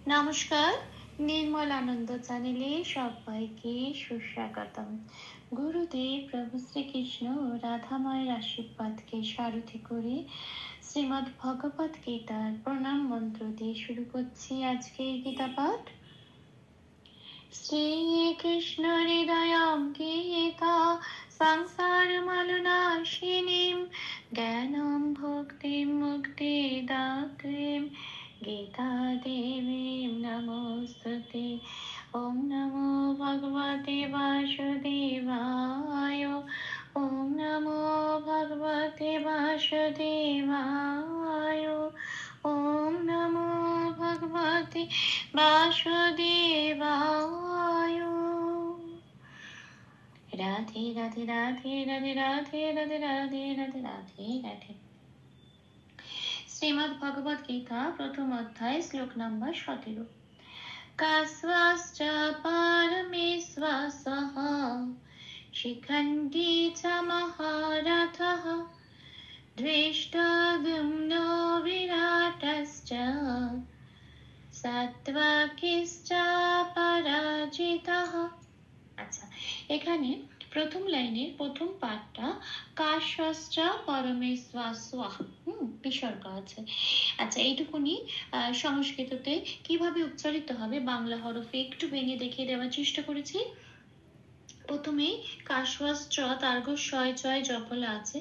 নমস্কার, নির্মল আনন্দ চ্যানেলে সবাইকে সুস্বাগতম। গুরুদেব প্রভু শ্রীকৃষ্ণ ও রাধামায়ের আশীর্বাদকে সারথি করে শ্রীমদ্ ভগবত গীতার প্রণাম মন্ত্র দিয়ে শুরু করছি আজকের গীতা পাঠ। শ্রীকৃষ্ণ হৃদয়ং গীতা সংসার মলনাশিনীম জ্ঞানম ভক্তিম মুক্তিদাত্রীম গীতা দেবীম নমোস্তুতে। ওম নমো ভগবতে বাসুদেবায়। ওম নমো ভগবতে বাসুদেবায়। ওম নমো ভগবতে বাসুদেবায়। রাধে রাধে রাধে রাধে রাধে রাধে রাধে রাধে রাধে রাধে। শ্রীমদ্ ভগবত গীতা প্রথম অধ্যায় শ্লোক নম্বর 17। কাস্বাশ্চ পরমেশ্বসঃ শিখণ্ডী চ মহারথঃ দ্রষ্টব্যুম্নো বিরাটশ্চ সাত্ত্বিকশ্চ পরাজিতঃ। আচ্ছা, এখানে প্রথম লাইনের প্রথম পাঠটা কাশ্বাশ্চ পরমেশ্বসঃ বিসর্গ আছে। আচ্ছা, এইটুকুনি সংস্কৃততে কিভাবে উচ্চারিত হবে বাংলা হরফে একটু ভেঙে দেখিয়ে দেওয়ার চেষ্টা করেছি। প্রথমে কাশ্বাস চ তার্গ শয় চয় জফলা আছে,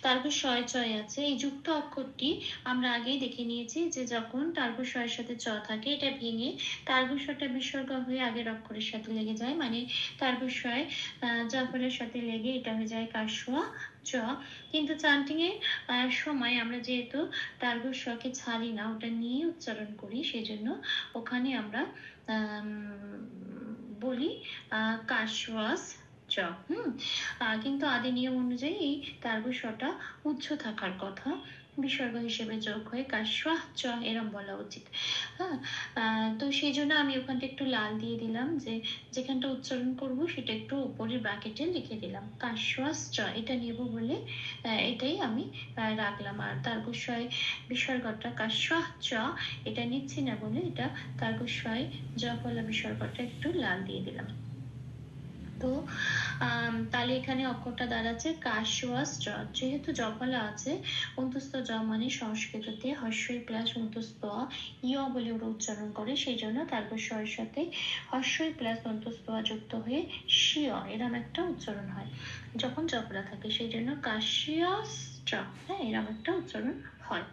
তার্গ শয় চয় আছে। এই যুক্ত অক্ষরটি আমরা আগেই দেখে নিয়েছি যে যখন তার্গ শয়ের সাথে চ থাকে এটা ভেঙে তার্গ শটা বিসর্গ হয়ে আগের অক্ষরের সাথে লেগে যায়, মানে তার্গ শয় জফলার সাথে লেগে এটা হয়ে যায় কাশ্বা চ। কিন্তু চান্টিং এর সময় আমরা যেহেতু তার্গ শকে ছাড়ি না, ওটা নিয়ে উচ্চারণ করি, সেজন্য ওখানে আমরা বলি কাশ্বাস চ। কিন্তু আদি নিয়ম অনুযায়ী এই তার্গ শটা উচ্চ থাকার কথা, বিসর্গ হিসেবে যোগ হয়ে কাশ্বাস চ এরম বলা উচিত। তো সেই জন্য আমি ওখানটা একটু লাল দিয়ে দিলাম, যে যেখানটা উচ্চারণ করব সেটা একটু উপরের ব্র্যাকেটে লিখে দিলাম কাশ্বাস চ, এটা নেব বলে এটাই আমি রাখলাম। আর তার্গস্বয় বিসর্গটা কাশ্বাস চ এটা নিচ্ছি না বলে এটা তার্গস্বয় জফলা বিসর্গটা একটু লাল দিয়ে দিলাম। তো তাহলে এখানে অক্ষরটা দাঁড়াচ্ছে কাশ্বাস চ। যেহেতু জফলা আছে, অন্তস্থ জ মানে সংস্কৃততে হস্যই প্লাস অন্তস্থ ইয় বলে ওরা উচ্চারণ করে, সেই জন্য তার্গস্বয়ের সাথে হস্যই প্লাস অন্তস্থ যুক্ত হয়ে শিয় এরম একটা উচ্চারণ হয় যখন জফলা থাকে, সেই জন্য কাশ্বাস চ, এরম একটা উচ্চারণ হয়।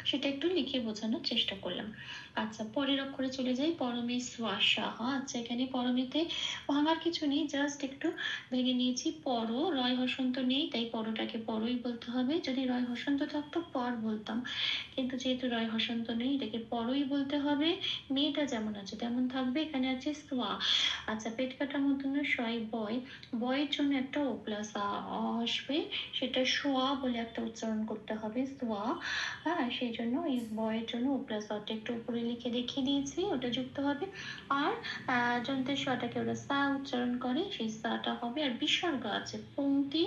সেটা একটু লিখে বোঝানোর চেষ্টা করলাম। আচ্ছা, পরের অক্ষরে চলে যাই, পরমেশ্বসঃ। আচ্ছা, এখানে পরমেতে ভাঙার কিছু নেই, জাস্ট একটু ভেঙে নিয়েছি। পর রয় হসন্ত নেই, তাই পরটাকে পরই বলতে হবে। যদি রয় হসন্ত থাকতো পর বলতাম, কিন্তু যেহেতু রয় হসন্ত নেই এটাকে পরই বলতে হবে। মেয়েটা যেমন আছে তেমন থাকবে। এখানে আছে সোয়া। আচ্ছা, পেট কাটার মতন সয় বয়, বয়ের জন্য একটা ও প্লাস আসবে, সেটা সোয়া বলে একটা উচ্চারণ করতে হবে, সোয়া। সেই জন্য এই বয়ের জন্য ও প্লাস অটা একটু উপরে লিখে দেখিয়ে দিয়েছি, ওটা যুক্ত হবে। আর যন্ত্রের সটাকে ওরা সা উচ্চারণ করে, সেই সাটা হবে। আর বিসর্গ আছে পংক্তি,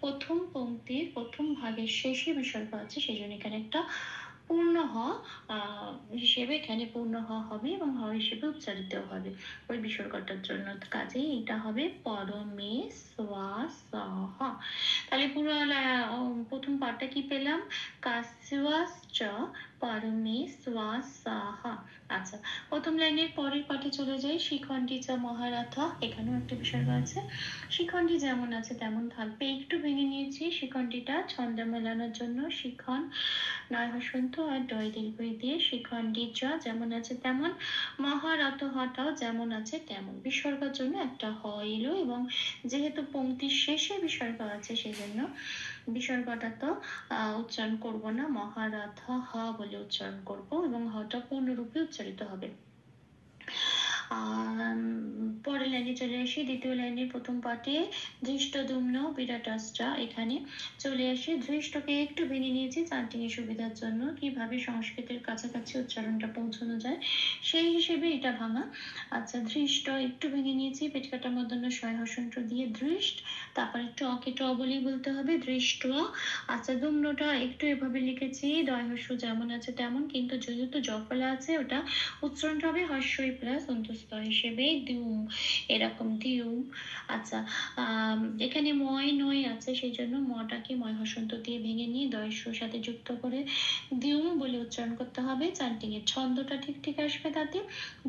প্রথম পংক্তির প্রথম ভাগের শেষে বিসর্গ আছে, সেই জন্য এখানে একটা পূর্ণ হ হিসেবে এখানে পূর্ণ হ হবে এবং হ হিসেবে উচ্চারিত হবে ওই বিসর্গটার জন্য। কাজেই এটা হবে পরমেশ্বসঃ। তাহলে পুরো প্রথম পাঠটা কি পেলাম? কাশ্বাস চ পরমেশ্বসঃ। আচ্ছা, প্রথম লাইনের পরের পাঠে চলে যাই। শিখণ্ডী চ মহারথ, এখানেও একটা বিসর্গ আছে। শিখণ্ডী যেমন আছে তেমন থাকবে, একটু ভেঙে নিয়েছি শিখণ্ডীটা ছন্দে মেলানোর জন্য। শিখন নয় হসন্ত আর ডয় দীর্ঘ দিয়ে শিখণ্ডী চ যেমন আছে তেমন, মহারথ হটাও যেমন আছে তেমন। বিসর্গের জন্য একটা হ এলো, এবং যেহেতু পংক্তির শেষে বিসর্গ আছে সেই জন্য বিসর্গটা তো উচ্চারণ করব না, মহারথ হ বলে উচ্চারণ করব এবং হটা পূর্ণরূপে উচ্চারিত হবে। পরের লাইনে চলে আসি, দ্বিতীয় লাইনের প্রথম পাঠে ধৃষ্টদ্যুম্ন বিরাটাসটা এখানে চলে আসে। ধৃষ্টকে একটু ভেঙে নিয়েছি চান্টিং এর সুবিধার জন্য, কিভাবে সংস্কৃতের কাছাকাছি উচ্চারণটা পৌঁছানো যায় সেই হিসেবে এটা ভাঙা। আচ্ছা, ধৃষ্ট একটু ভেঙে নিয়েছি, পেটকাটা মধ্যন্য শয় হসন্ত দিয়ে দৃষ্ট, তারপরে টকে ট বলেই বলতে হবে দৃষ্ট। আচ্ছা, দুম্নটা একটু এভাবে লিখেছি, দয় হস্য যেমন আছে তেমন, কিন্তু যেহেতু জফলা আছে ওটা উচ্চারণটা হবে হস্যই প্লাস অন্তস্থ হিসেবে দিউম, এরকম দিউম। আচ্ছা, এখানে ময় নয় আছে, সেই জন্য মটাকে ময় হসন্ত দিয়ে ভেঙে নিয়ে দয়স্যর সাথে যুক্ত করে দিউম বলে উচ্চারণ করতে হবে। চান্টিং এর ছন্দটা ঠিক ঠিক আসবে তাতে,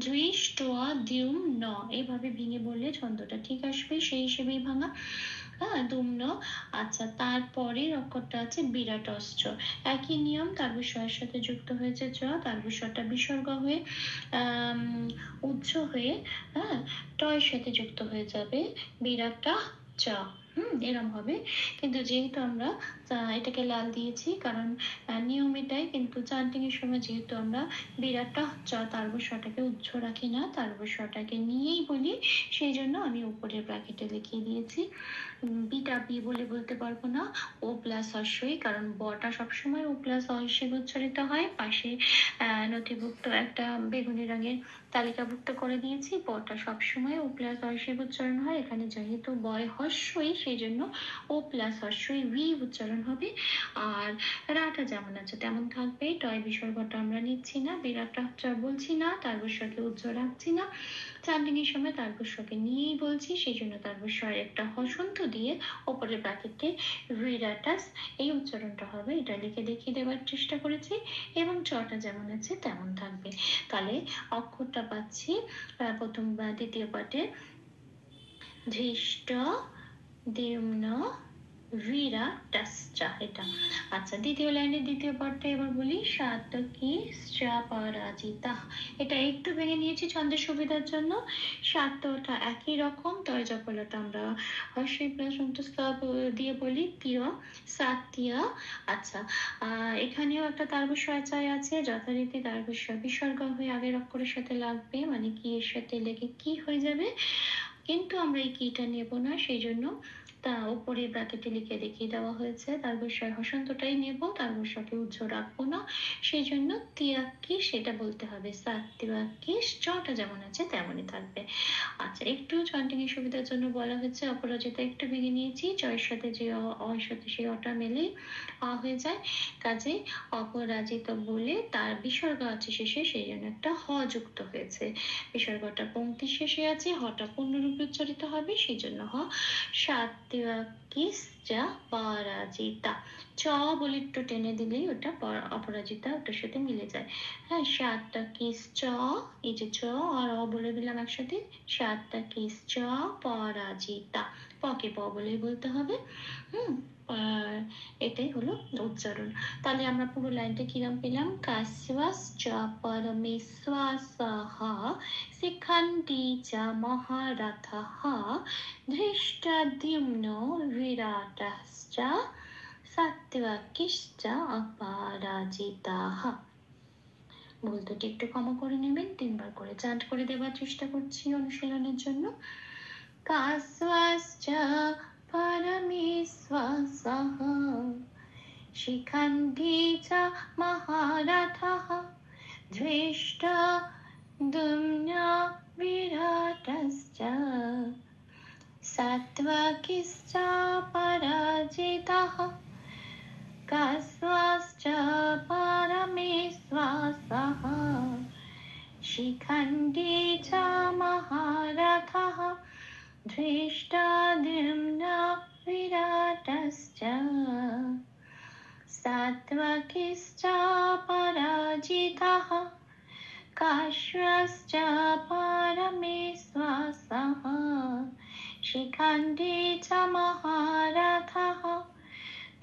দ্বিষ টোয়া দিউম ন, এইভাবে ভেঙে বললে ছন্দটা ঠিক আসবে, সেই হিসেবেই ভাঙা। হ্যাঁ, দুম্ন। আচ্ছা, তারপরের অক্ষরটা আছে বিরাট অস্ত্র, একই নিয়ম, তারবস্বরের সাথে যুক্ত হয়েছে চ, তারবস্বরটা বিসর্গ হয়ে উচ্চ হয়ে হ্যাঁ টয়ের সাথে যুক্ত হয়ে যাবে বিরাটটা চ। এরম হবে। কিন্তু যেহেতু আমরা এটাকে লাল দিয়েছি কারণ নিয়ম এটাই, কিন্তু চান্টিং এর সময় যেহেতু আমরা বিরাটটা চ তারবস্বরটাকে উচ্চ রাখি না, তারবস্বরটাকে নিয়েই বলি, সেই জন্য আমি উপরের ব্র্যাকেটে লিখিয়ে দিয়েছি। বিটা বি বলে বলতে পারবো না, ও প্লাস হস্যই, কারণ বটা সবসময় ও প্লাস অ হিসেবে উচ্চারিত হয়। পাশে নথিভুক্ত একটা বেগুনি রঙের তালিকাভুক্ত করে দিয়েছি, বটা সবসময় ও প্লাস অ হিসেবে উচ্চারণ হয়। এখানে যেহেতু বয় হস্যই, সেই জন্য ও প্লাস হস্যই ভি উচ্চারণ হবে। আর রাটা যেমন আছে তেমন থাকবে, টয় বিসর্গটা আমরা নিচ্ছি না, বিরাটটা বলছি না, তারবস্বরকে উচ্চ রাখছি না, চান্টিং এর সময় তারবস্বরকে নিয়েই বলছি, সেই জন্য তারবস্বরের একটা হসন্ত দিয়ে ওপরের ব্র্যাকেটে রিরাটাস এই উচ্চারণটা হবে। এটা লিখে দেখিয়ে দেওয়ার চেষ্টা করেছি, এবং চটা যেমন আছে তেমন থাকবে। তাহলে অক্ষরটা পাচ্ছি প্রথম বা দ্বিতীয় পাঠে ধৃষ্ট দ্যুম্ন বিরাটাসটা, এটা। আচ্ছা, দ্বিতীয় লাইনের দ্বিতীয় পাঠটা এবার বলি, সাতকি পরাজিতা, এটা একটু ভেঙে নিয়েছি ছন্দের সুবিধার জন্য। সাতটা একই রকম, তয় জফলাটা আমরা হর্ষই প্লাস অন্তস্থ দিয়ে বলি তিয়া, সাতিয়া। আচ্ছা, এখানেও একটা তারবস্বয় আছে, যথারীতি তারবস্বয় বিসর্গ হয়ে আগের অক্ষরের সাথে লাগবে, মানে কি এর সাথে লেগে কি হয়ে যাবে, কিন্তু আমরা এই কিটা নেব না, সেই জন্য তা উপরে ব্র্যাকেটে লিখে দেখিয়ে দেওয়া হয়েছে। তারবস্বয় হসন্তটাই নেব, তারবস্বকে উচ্চ রাখবো না, সেই জন্য তিয়াক্কিস সেটা বলতে হবে, সাত্তিয়াক্কিস, চটা যেমন আছে তেমনই থাকবে। আচ্ছা, একটু চান্টিং এর সুবিধার জন্য বলা হচ্ছে অপরাজিতা একটু ভেঙে নিয়েছি, জয়ের সাথে যে অয়ের সাথে সেই অটা মেলে আ হয়ে যায়, কাজে অপরাজিত বলে তার বিসর্গ আছে শেষে, সেই জন্য একটা হ যুক্ত হয়েছে। বিসর্গটা পংক্তির শেষে আছে, হটা পূর্ণরূপে উচ্চারিত হবে, সেই জন্য হ। সাত্তিয়াকিস যা পরাজিতা, চ বলে একটু টেনে দিলেই ওটা অপরাজিতা ওটার সাথে মিলে যায়। হ্যাঁ, সাত্তিয়াকিস চ, এই যে চ আর অ বলে দিলাম একসাথে, সাত্তিয়াকিস চ পরাজিতা, পকে প বলেই বলতে হবে। এটাই হলো উচ্চারণ। তাহলে আমরা পুরো লাইনটা কিরম পেলাম, কাশ্বাস চ পরমেশ্বাসঃ শিখান্তি চ মহারথঃ ধৃষ্টদ্যুম্ন বিরাটশ্চ সাত্ত্বিকিশ্চ অপরাজিতাঃ। ভুল দুটি একটু ক্ষমা করে নেবেন, 3 বার করে চান্ট করে দেওয়ার চেষ্টা করছি অনুশীলনের জন্য। কাশ্বাস চ পরমেশ্বাসঃ শিখান্তি চ মহারথঃ ধৃষ্টদ্যুম্ন বিরাটশ্চ সাত্ত্বিকিশ্চ পরাজিতঃ। কাশ্বাস চ পরমেশ্বাসঃ শিখান্তি চ মহারথঃ ধৃষ্টদ্যুম্ন বিরাটশ্চ সাত্ত্বিকিশ্চ পরাজিতঃ। কাশ্বাস চ পরমেশ্বাসঃ শিখান্তি চ মহারথঃ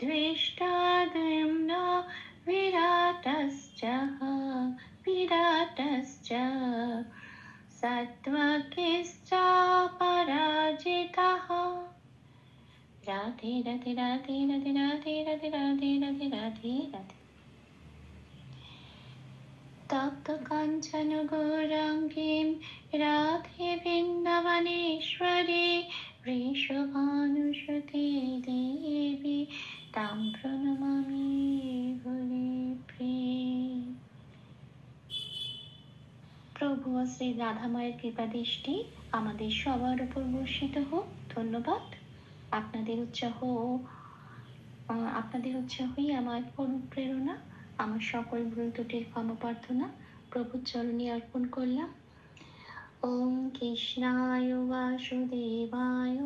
ধৃষ্টদ্যুম্ন বিরাটশ্চ সাত্ত্বিকিশ্চ পরাজিতঃ। রাধে রাধে রাধে রাধে রাধে রাধে রাধে রাধে রাধে রাধে। তপ্ত কাঞ্চন গৌরাঙ্গীম রাধে বৃন্দাবনেশ্বরী বৃষভানুসুতে দেবী তাং প্রণমামি হরি প্রিয়। প্রভু ও শ্রী রাধা মায়ের কৃপা দৃষ্টি আমাদের সবার উপর বর্ষিত হোক। ধন্যবাদ। আপনাদের উৎসাহই আমার অনুপ্রেরণা। আমার সকল ভুল ত্রুটির ক্ষমা প্রার্থনা প্রভুর চরণে অর্পণ করলাম। ওম কৃষ্ণায় বাসুদেবায়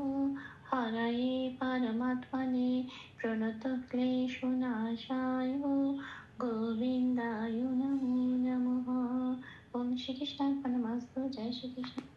হরয়ে পরমাত্মনে প্রণতক্লেশনাশায় গোবিন্দায় নমো নমঃ। ওম শ্রীকৃষ্ণার্পণমস্তু। জয় শ্রীকৃষ্ণ।